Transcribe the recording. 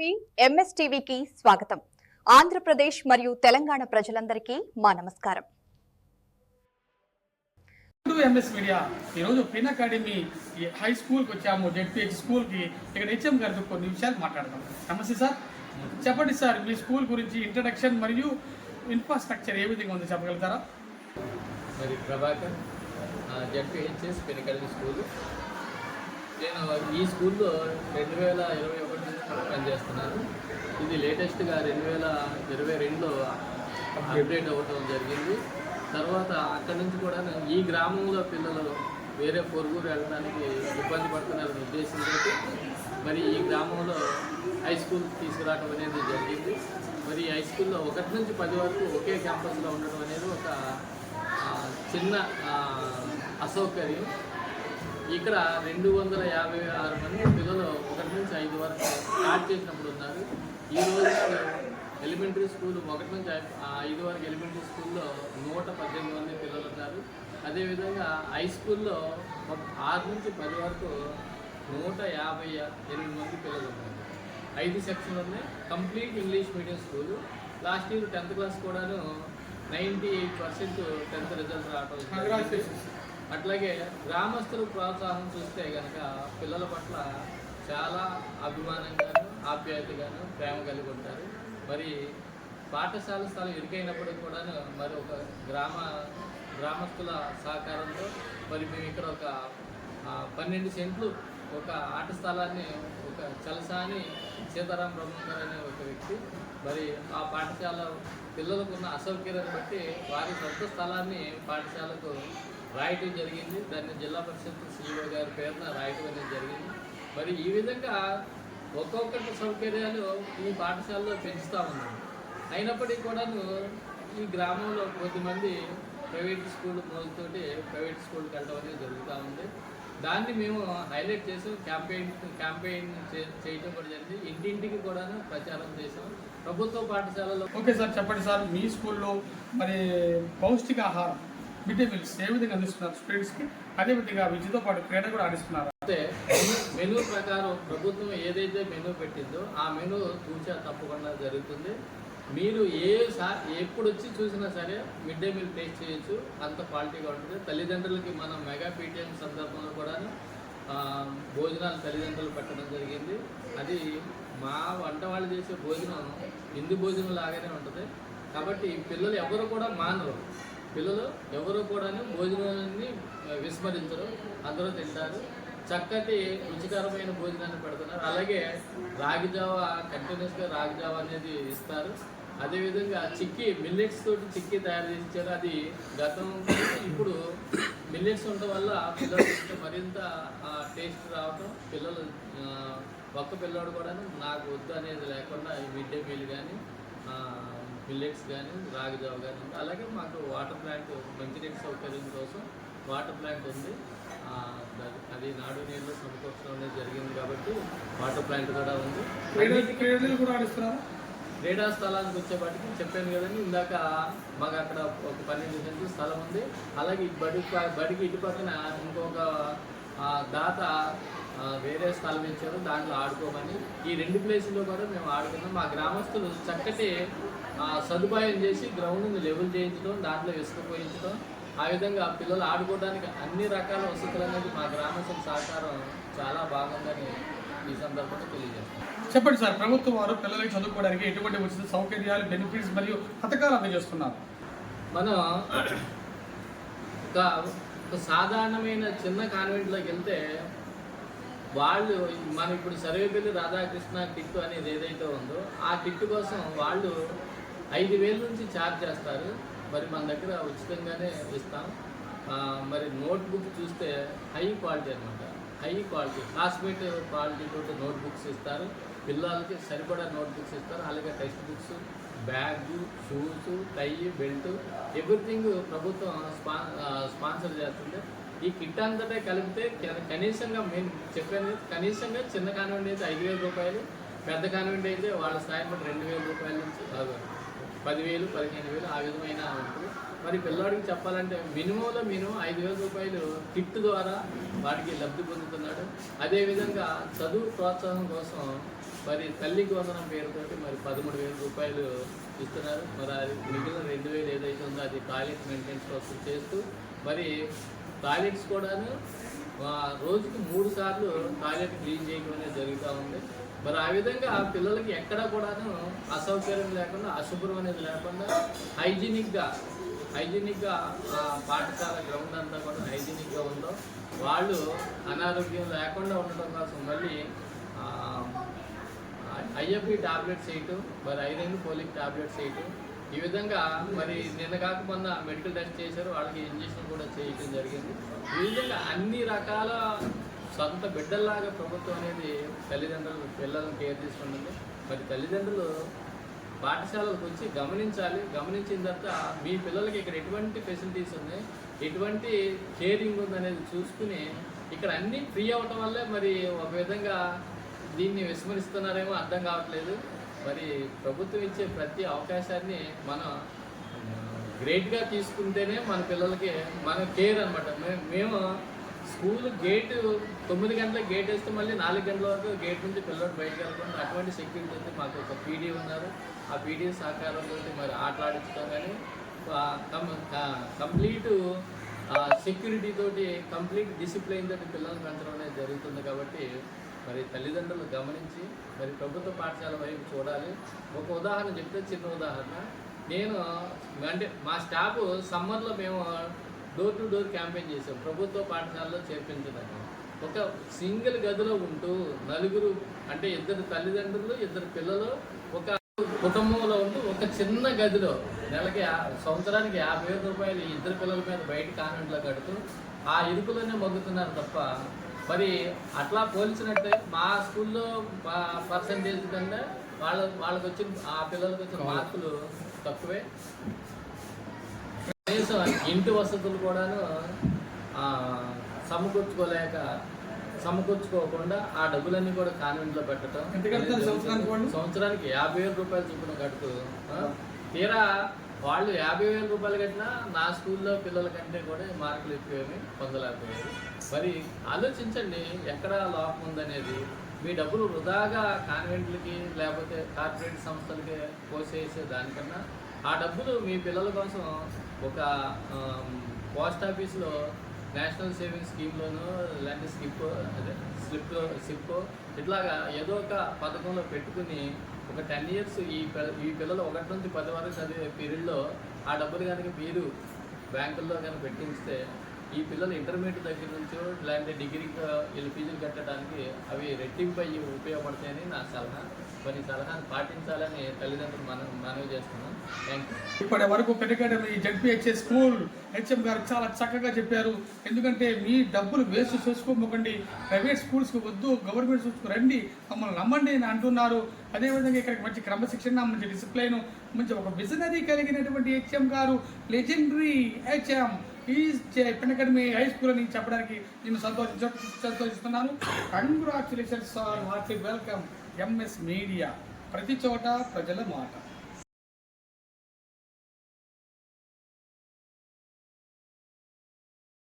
TV MS టీవీకి స్వాగతం. ఆంధ్రప్రదేశ్ మరియు తెలంగాణ ప్రజలందరికీ మా నమస్కారం. ఎంఎస్ మీడియా ఈరోజు పిన్ అకాడమీ హై స్కూల్కి వచ్చాము. జెడ్పీహెచ్ స్కూల్కి. ఇక్కడ హెచ్ఎం గారితో కొన్ని విషయాలు మాట్లాడతాం. నమస్తే సార్, చెప్పండి సార్, మీ స్కూల్ గురించి ఇంట్రడక్షన్ మరియు ఇన్ఫ్రాస్ట్రక్చర్ ఏ విధంగా ఉందో చెప్పగలుగుతారా? మరి Prabhakar, ZPHS pin academy school. నేను ఈ స్కూల్లో 2021 నుంచి పనిచేస్తున్నాను. ఇది లేటెస్ట్గా 2022లో అప్డేట్ అవ్వటం జరిగింది. తర్వాత అక్కడి నుంచి కూడా ఈ గ్రామంలో పిల్లలు వేరే పొరుగురు వెళ్ళడానికి ఇబ్బంది పడుతున్నారనే ఉద్దేశంతో మరి ఈ గ్రామంలో హై స్కూల్ తీసుకురావడం అనేది జరిగింది. మరి హై స్కూల్లో 1 నుంచి 10 వరకు ఒకే క్యాంపస్లో ఉండడం అనేది ఒక చిన్న అసౌకర్యం. ఇక్కడ 256 మంది పిల్లలు 1 నుంచి 5 వరకు స్టార్ట్ చేసినప్పుడు ఉన్నారు. ఈరోజు ఎలిమెంటరీ స్కూల్ 1 నుంచి 5 వరకు ఎలిమెంటరీ స్కూల్లో 118 మంది పిల్లలు ఉన్నారు. అదేవిధంగా హై స్కూల్లో 6 నుంచి 10 వరకు 158 మంది పిల్లలు ఉన్నారు. 5 సెక్షన్లు ఉన్నాయి. Complete English medium school. Last year 10th class కూడాను 98% 10th రిజల్ట్ రావడం. అట్లాగే గ్రామస్తుల ప్రోత్సాహం చూస్తే కనుక పిల్లల పట్ల చాలా అభిమానంగాను ఆప్యాయతగాను ప్రేమ కలిగి ఉంటారు. మరి పాఠశాల స్థలం ఇరుకైనప్పటికీ కూడా మరి ఒక గ్రామస్తుల సహకారంతో మరి మేము ఇక్కడ ఒక 12 సెంట్లు ఒక ఆట స్థలాన్ని ఒక చలసాని సీతారాం బ్రహ్మంగారు అనే ఒక వ్యక్తి మరి ఆ పాఠశాల పిల్లలకున్న అసౌకర్యాన్ని బట్టి వారి సొంత స్థలాన్ని పాఠశాలకు రాయటం జరిగింది. దాన్ని జిల్లా పరిషత్ సిఇఓ గారి పేరున రాయటం అనేది జరిగింది. మరి ఈ విధంగా ఒక్కొక్కటి సౌకర్యాలు ఈ పాఠశాలలో పెంచుతూ ఉన్నాము. అయినప్పటికీ కూడాను ఈ గ్రామంలో కొద్దిమంది ప్రైవేట్ స్కూల్ మొదలుతోటి ప్రైవేట్ స్కూల్కి వెళ్ళడం అనేది జరుగుతూ ఉంది. దాన్ని మేము హైలైట్ చేసాం. క్యాంపెయిన్ చేయటం కూడా జరిగింది. ఇంటింటికి కూడా ప్రచారం చేసాం. ప్రభుత్వ పాఠశాలలో. ఓకే సార్, చెప్పండి సార్, మీ స్కూల్లో మరి పౌష్టికాహారం మిడ్ డే మీల్స్ ఏ విధంగా అందిస్తున్నారు స్టూడెంట్స్కి? అదేవిధంగా విద్యతో పాటు క్రీడ కూడా ఆడిస్తున్నారు. అంటే మెనూ ప్రకారం ప్రభుత్వం ఏదైతే మెనూ పెట్టిందో ఆ మెనూ తూచా తప్పకుండా జరుగుతుంది. మీరు ఎప్పుడు వచ్చి చూసినా సరే మిడ్ డే మీల్ టేస్ట్ చేయొచ్చు. అంత క్వాలిటీగా ఉంటుంది. తల్లిదండ్రులకి మనం మెగా పీటీఎం సందర్భంలో కూడా భోజనాలు తల్లిదండ్రులు పెట్టడం జరిగింది. అది మా వంట వాళ్ళు చేసే భోజనం హిందూ భోజనం లాగానే ఉంటుంది. కాబట్టి పిల్లలు ఎవరు కూడా మానరు. పిల్లలు ఎవరు కూడా భోజనాన్ని విస్మరించరు. అందరూ తింటారు. చక్కటి రుచికరమైన భోజనాన్ని పెడుతున్నారు. అలాగే రాగిజావ కంటిన్యూస్గా రాగిజావ అనేది ఇస్తారు. అదేవిధంగా మిల్లెట్స్ తోటి చిక్కీ తయారు చేసి ఇచ్చారు. అది గతం ఇప్పుడు మిల్లెట్స్ ఉండటం వల్ల పిల్లలకి మరింత టేస్ట్ రావటం. పిల్లలు ఒక్క పిల్లవాడు కూడా నాకు వద్దు అనేది లేకుండా ఈ మిడ్ డే మీల్ కానీ మిల్లెట్స్ కానీ రాగిజావ కానీ ఉంది. అలాగే మాకు వాటర్ ప్లాంట్ మంచినీటి సౌకర్యం కోసం వాటర్ ప్లాంట్ ఉంది. అది నాడు నీళ్ళు సమకూర్చడం అనేది జరిగింది కాబట్టి వాటర్ ప్లాంట్ కూడా ఉంది. క్రీడా స్థలానికి వచ్చేపాటికి చెప్పాను కదండి ఇందాక, మాకు అక్కడ ఒక 12 సెంట్లు స్థలం ఉంది. అలాగే బడికి ఇటు పక్కన ఇంకొక దాత వేరే స్థలం ఇచ్చారు. దాంట్లో ఆడుకోమని ఈ 2 ప్లేసుల్లో కూడా మేము ఆడుకున్నాం. మా గ్రామస్తులు చక్కటి సదుపాయం చేసి గ్రౌండ్ని లెవెల్ చేయించడం, దాంట్లో ఇసుక పోయించడం, ఆ విధంగా పిల్లలు ఆడుకోవడానికి అన్ని రకాల వసతులు అనేది మా గ్రామస్తుల సహకారం చాలా బాగుందని ఈ సందర్భంగా తెలియజేస్తాం. చెప్పండి సార్, ప్రభుత్వం వారు పిల్లలకి చదువుకోవడానికి ఎటువంటి ఉచిత సౌకర్యాలు, బెనిఫిట్స్ మరియు పథకాలు అందజేస్తున్నారు? మనం ఒక సాధారణమైన చిన్న కాన్వెంట్లోకి వెళ్తే వాళ్ళు మనం ఇప్పుడు సర్వేపల్లి రాధాకృష్ణ కిట్టు అనేది ఏదైతే ఉందో ఆ కిట్టు కోసం వాళ్ళు 5,000 నుంచి ఛార్జ్ చేస్తారు. మరి మన దగ్గర ఉచితంగానే ఇస్తాం. మరి నోట్బుక్ చూస్తే హై క్వాలిటీ అనమాట. హై క్వాలిటీ క్లాస్మేట్ క్వాలిటీ తోటి నోట్బుక్స్ ఇస్తారు. పిల్లలకి సరిపడా నోట్బుక్స్ ఇస్తారు. అలాగే టెక్స్ట్ బుక్స్, బ్యాగ్, షూస్, టై, బెల్ట్, ఎవ్రీథింగ్ ప్రభుత్వం స్పాన్సర్ చేస్తుంది. ఈ కిట్ అంతటా కలిపితే కనీసంగా మేము చెప్పాను, కనీసంగా చిన్న కాన్వెంట్ అయితే 5,000 రూపాయలు, పెద్ద కాన్వెంట్ అయితే వాళ్ళ స్థాయి బట్టి 2,000 రూపాయల నుంచి 10,000, 15,000 ఆ విధమైన ఉంటుంది. మరి పిల్లాడికి చెప్పాలంటే మినిమంలో మినిమం 5,000 రూపాయలు కిట్ ద్వారా వాడికి లబ్ధి పొందుతున్నాడు. అదేవిధంగా చదువు ప్రోత్సాహం కోసం మరి తల్లికి వందనం పేరుతోటి మరి 13,000 రూపాయలు ఇస్తున్నారు. మరి అది మిగిలిన 2,000 ఏదైతే ఉందో అది టాయిలెట్ మెయింటెనెన్స్ కోసం చేస్తూ మరి టాయిలెట్స్ కూడాను రోజుకి 3 సార్లు టాయిలెట్ క్లీన్ చేయడం అనేది జరుగుతూ ఉంది. మరి ఆ విధంగా పిల్లలకి ఎక్కడా కూడాను అసౌకర్యం లేకుండా, అశుభ్రం అనేది లేకుండా హైజీనిక్గా పాఠశాల గ్రౌండ్ అంతా కూడా హైజీనిక్గా ఉందో వాళ్ళు అనారోగ్యం లేకుండా ఉండడం కోసం మళ్ళీ ఐఎఫ్ఈ టాబ్లెట్స్ వేయటం, మరి ఐరన్ ఫోలిక్ టాబ్లెట్స్ వేయటం, ఈ విధంగా మరి నిన్న కాక మొన్న మెడికల్ టెస్ట్ చేశారు, వాళ్ళకి ఇంజక్షన్ కూడా చేయటం జరిగింది. ఈ విధంగా అన్ని రకాల సొంత బిడ్డల్లాగా ప్రభుత్వం అనేది తల్లిదండ్రులు పిల్లలను కేర్ తీసుకుంటుంది. మరి తల్లిదండ్రులు పాఠశాలకు వచ్చి గమనించిన తర్వాత మీ పిల్లలకి ఇక్కడ ఎటువంటి ఫెసిలిటీస్ ఉన్నాయి, ఎటువంటి కేరింగ్ ఉందనేది చూసుకుని ఇక్కడ అన్నీ ఫ్రీ అవ్వటం వల్లే మరి ఒక విధంగా దీన్ని విస్మరిస్తున్నారేమో అర్థం కావట్లేదు. మరి ప్రభుత్వం ఇచ్చే ప్రతి అవకాశాన్ని మనం గ్రేట్గా తీసుకుంటేనే మన పిల్లలకి మన కేర్ అనమాట. మేము స్కూల్ గేటు 9 గంటలకు గేట్ వేస్తే మళ్ళీ 4 గంటల వరకు గేట్ నుంచి పిల్లలు బయటకు వెళ్ళకుండా అటువంటి సెక్యూరిటీ ఉంది. మాకు ఒక పీడీ ఉన్నారు, ఆ పీడీ సహకారంతో మరి ఆటలాడించడం కానీ కంప్లీట్ సెక్యూరిటీ తోటి కంప్లీట్ డిసిప్లైన్ తోటి పిల్లల్ని పెంచడం అనేది జరుగుతుంది. కాబట్టి మరి తల్లిదండ్రులు గమనించి మరి ప్రభుత్వ పాఠశాల వైపు చూడాలి. ఒక ఉదాహరణ చెప్తే, చిన్న ఉదాహరణ, నేను అంటే మా స్టాఫ్ సమ్మర్లో మేము డోర్ టు డోర్ క్యాంపెయిన్ చేసాం ప్రభుత్వ పాఠశాలలో చేర్పించడానికి. ఒక సింగిల్ గదిలో ఉంటూ 4 అంటే 2 తల్లిదండ్రులు 2 పిల్లలు ఒక కుటుంబంలో ఉంటూ ఒక చిన్న గదిలో నెలకి సంవత్సరానికి 50,000 రూపాయలు 2 పిల్లల మీద బయట కాన్వెంట్లో కడుతూ ఆ ఇరుకులోనే మగ్గుతున్నారు తప్ప, మరి అట్లా పోల్చినట్టే మా స్కూల్లో పర్సంటేజ్ కంటే వాళ్ళకి వచ్చిన ఆ పిల్లలకి వచ్చిన మార్కులు తక్కువే. కనీసం ఇంటి వసతులు కూడాను సమకూర్చుకోకుండా ఆ డబ్బులన్నీ కూడా కాన్వెంట్లో పెట్టడం, సంవత్సరానికి 50,000 రూపాయలు చొప్పున కడుతూ తీరా వాళ్ళు 50,000 రూపాయలు కట్టినా నా స్కూల్లో పిల్లల కంటే కూడా మార్కులు ఎక్కువేమి పొందలేకపోయారు. మరి ఆలోచించండి ఎక్కడ లోపం ఉందనేది. మీ డబ్బులు వృధాగా కాన్వెంట్లకి లేకపోతే కార్పొరేట్ సంస్థలకి పోసేసే దానికన్నా ఆ డబ్బులు మీ పిల్లల కోసం ఒక పోస్ట్ ఆఫీస్లో నేషనల్ సేవింగ్ స్కీమ్లోనూ ఇలాంటి స్లిప్ ఇట్లాగా ఏదో ఒక పథకంలో పెట్టుకుని ఒక 10 years ఈ పిల్లలు 1 నుంచి 10 వరకు చదివే పీరియడ్లో ఆ డబ్బులు కనుక మీరు బ్యాంకుల్లో కనుక పెట్టించితే ఈ పిల్లలు ఇంటర్మీడియట్ దగ్గర నుంచో ఇలాంటి డిగ్రీకి వీళ్ళు ఫీజులు కట్టడానికి అవి రెట్టింపు అయ్యి ఉపయోగపడతాయని నా సలహా. మరి సలహాను పాటించాలని తల్లిదండ్రులు మనవి చేస్తున్నాం. Thank you. ఇప్పటి వరకు పెద్దగడ్డ జడ్పీహెచ్ఎస్ స్కూల్ హెచ్ఎం గారు చాలా చక్కగా చెప్పారు. ఎందుకంటే మీ డబ్బులు వేస్ట్ చేసుకోకండి, ప్రైవేట్ స్కూల్స్కి వద్దు, గవర్నమెంట్ స్కూల్స్కి రండి, మమ్మల్ని నమ్మండి అని అంటున్నారు. అదేవిధంగా ఇక్కడ మంచి క్రమశిక్షణ, మంచి డిసిప్లైన్, మంచి ఒక విజనరీ కలిగినటువంటి హెచ్ఎం గారు, లెజెండరీ హెచ్ఎం ఈ పెన్నకడమి హై స్కూల్ అని చెప్పడానికి నేను సంతోషిస్తున్నాను. Congratulations sir, heartly welcome MS media, ప్రతి చోట ప్రజల మాట.